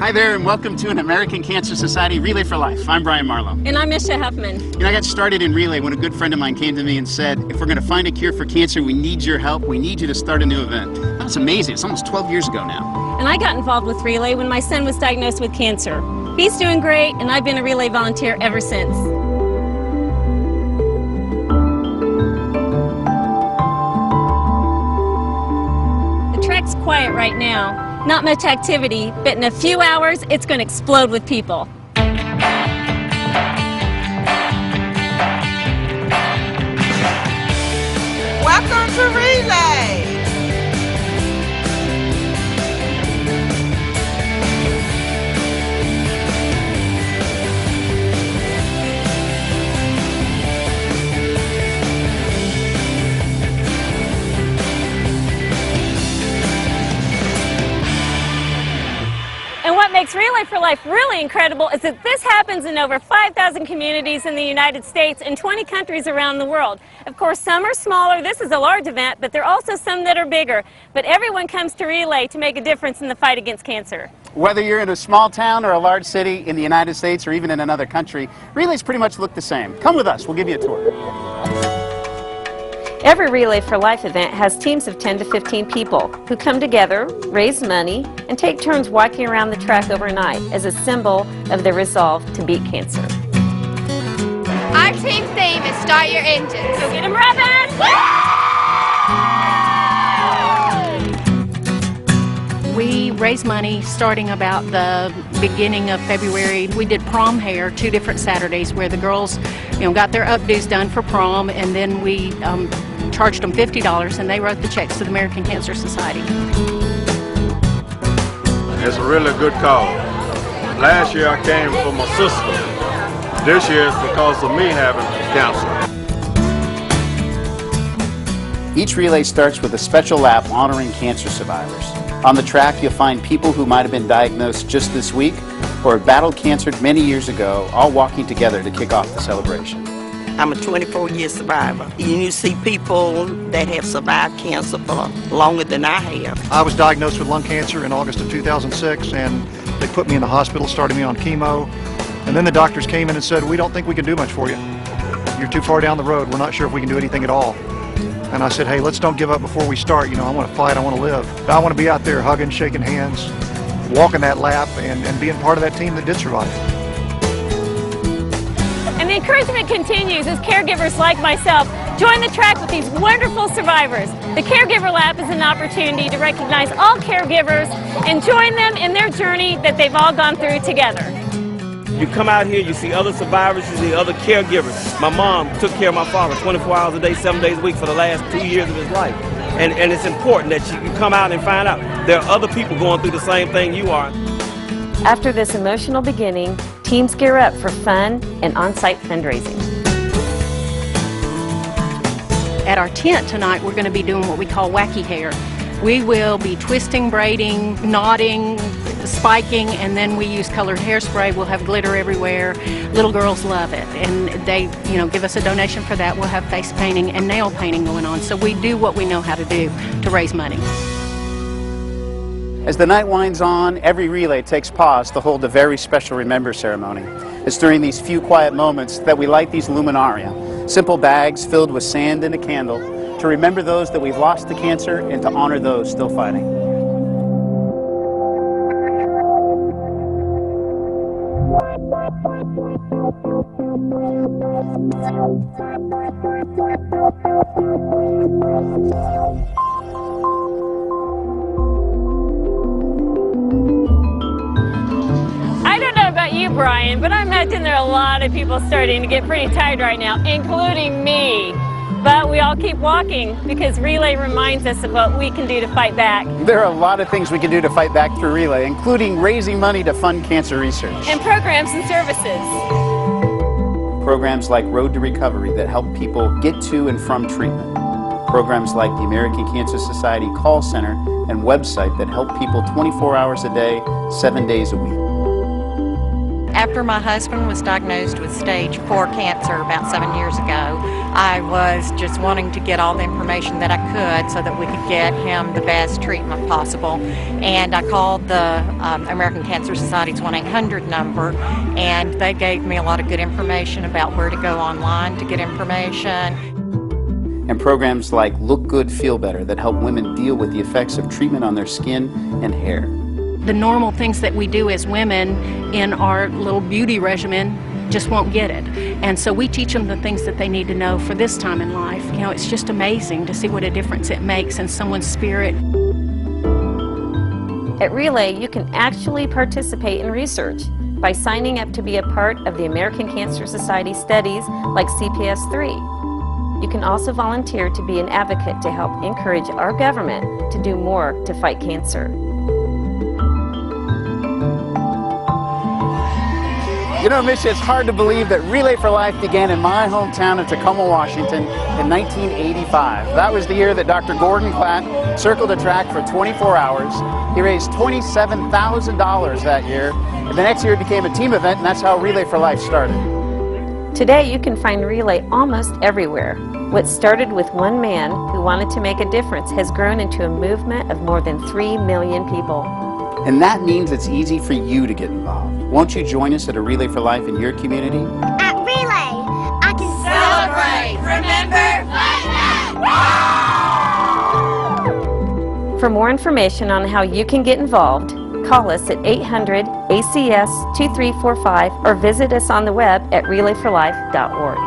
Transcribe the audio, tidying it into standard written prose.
Hi there, and welcome to an American Cancer Society Relay for Life. I'm Brian Marlowe. And I'm Misha Huffman. You know, I got started in Relay when a good friend of mine came to me and said, if we're going to find a cure for cancer, we need your help. We need you to start a new event. That was amazing. It's almost 12 years ago now. And I got involved with Relay when my son was diagnosed with cancer. He's doing great, and I've been a Relay volunteer ever since. The track's quiet right now. Not much activity, but in a few hours, it's going to explode with people. Welcome to Relay! And what makes Relay for Life really incredible is that this happens in over 5,000 communities in the United States and 20 countries around the world. Of course, some are smaller. This is a large event, but there are also some that are bigger. But everyone comes to Relay to make a difference in the fight against cancer. Whether you're in a small town or a large city in the United States or even in another country, relays pretty much look the same. Come with us. We'll give you a tour. Every Relay for Life event has teams of 10 to 15 people who come together, raise money, and take turns walking around the track overnight as a symbol of their resolve to beat cancer. Our team's theme is Start Your Engines. So get them revving! We raise money starting about the beginning of February. We did prom hair 2 different Saturdays where the girls, got their updos done for prom, and then we charged them $50 and they wrote the checks to the American Cancer Society. It's a really good cause. Last year I came for my sister. This year it's because of me having cancer. Each relay starts with a special lap honoring cancer survivors. On the track, you'll find people who might have been diagnosed just this week or had battled cancer many years ago, all walking together to kick off the celebration. I'm a 24-year survivor. You see people that have survived cancer for longer than I have. I was diagnosed with lung cancer in August of 2006, and they put me in the hospital, started me on chemo, and then the doctors came in and said, we don't think we can do much for you. You're too far down the road. We're not sure if we can do anything at all. And I said, hey, let's don't give up before we start. I want to fight, I want to live. I want to be out there hugging, shaking hands, walking that lap, and being part of that team that did survive. And the encouragement continues as caregivers like myself join the track with these wonderful survivors. The Caregiver Lap is an opportunity to recognize all caregivers and join them in their journey that they've all gone through together. You come out here, you see other survivors, you see other caregivers. My mom took care of my father 24 hours a day, 7 days a week for the last 2 years of his life. And it's important that you come out and find out there are other people going through the same thing you are. After this emotional beginning, teams gear up for fun and on-site fundraising. At our tent tonight, we're going to be doing what we call wacky hair. We will be twisting, braiding, knotting, spiking, and then we use colored hairspray. We'll have glitter everywhere. Little girls love it, and they, give us a donation for that. We'll have face painting and nail painting going on. So we do what we know how to do to raise money. As the night winds on, every relay takes pause to hold a very special remember ceremony. It's during these few quiet moments that we light these luminaria, simple bags filled with sand and a candle, to remember those that we've lost to cancer and to honor those still fighting. I don't know about you, Brian, but I imagine there are a lot of people starting to get pretty tired right now, including me. But we all keep walking because Relay reminds us of what we can do to fight back. There are a lot of things we can do to fight back through Relay, including raising money to fund cancer research. And programs and services. Programs like Road to Recovery that help people get to and from treatment. Programs like the American Cancer Society call center and website that help people 24 hours a day, 7 days a week. After my husband was diagnosed with stage 4 cancer about 7 years ago, I was just wanting to get all the information that I could so that we could get him the best treatment possible. And I called the American Cancer Society's 1-800 number, and they gave me a lot of good information about where to go online to get information. And programs like Look Good, Feel Better that help women deal with the effects of treatment on their skin and hair. The normal things that we do as women in our little beauty regimen just won't get it. And so we teach them the things that they need to know for this time in life. You know, it's just amazing to see what a difference it makes in someone's spirit. At Relay, you can actually participate in research by signing up to be a part of the American Cancer Society studies like CPS 3. You can also volunteer to be an advocate to help encourage our government to do more to fight cancer. You know, Misha, it's hard to believe that Relay for Life began in my hometown of Tacoma, Washington in 1985. That was the year that Dr. Gordon Klatt circled a track for 24 hours. He raised $27,000 that year, and the next year it became a team event, and that's how Relay for Life started. Today you can find Relay almost everywhere. What started with one man who wanted to make a difference has grown into a movement of more than 3 million people. And that means it's easy for you to get involved. Won't you join us at a Relay for Life in your community? At Relay, I can celebrate, remember, fight now! For more information on how you can get involved, call us at 800-ACS-2345 or visit us on the web at relayforlife.org.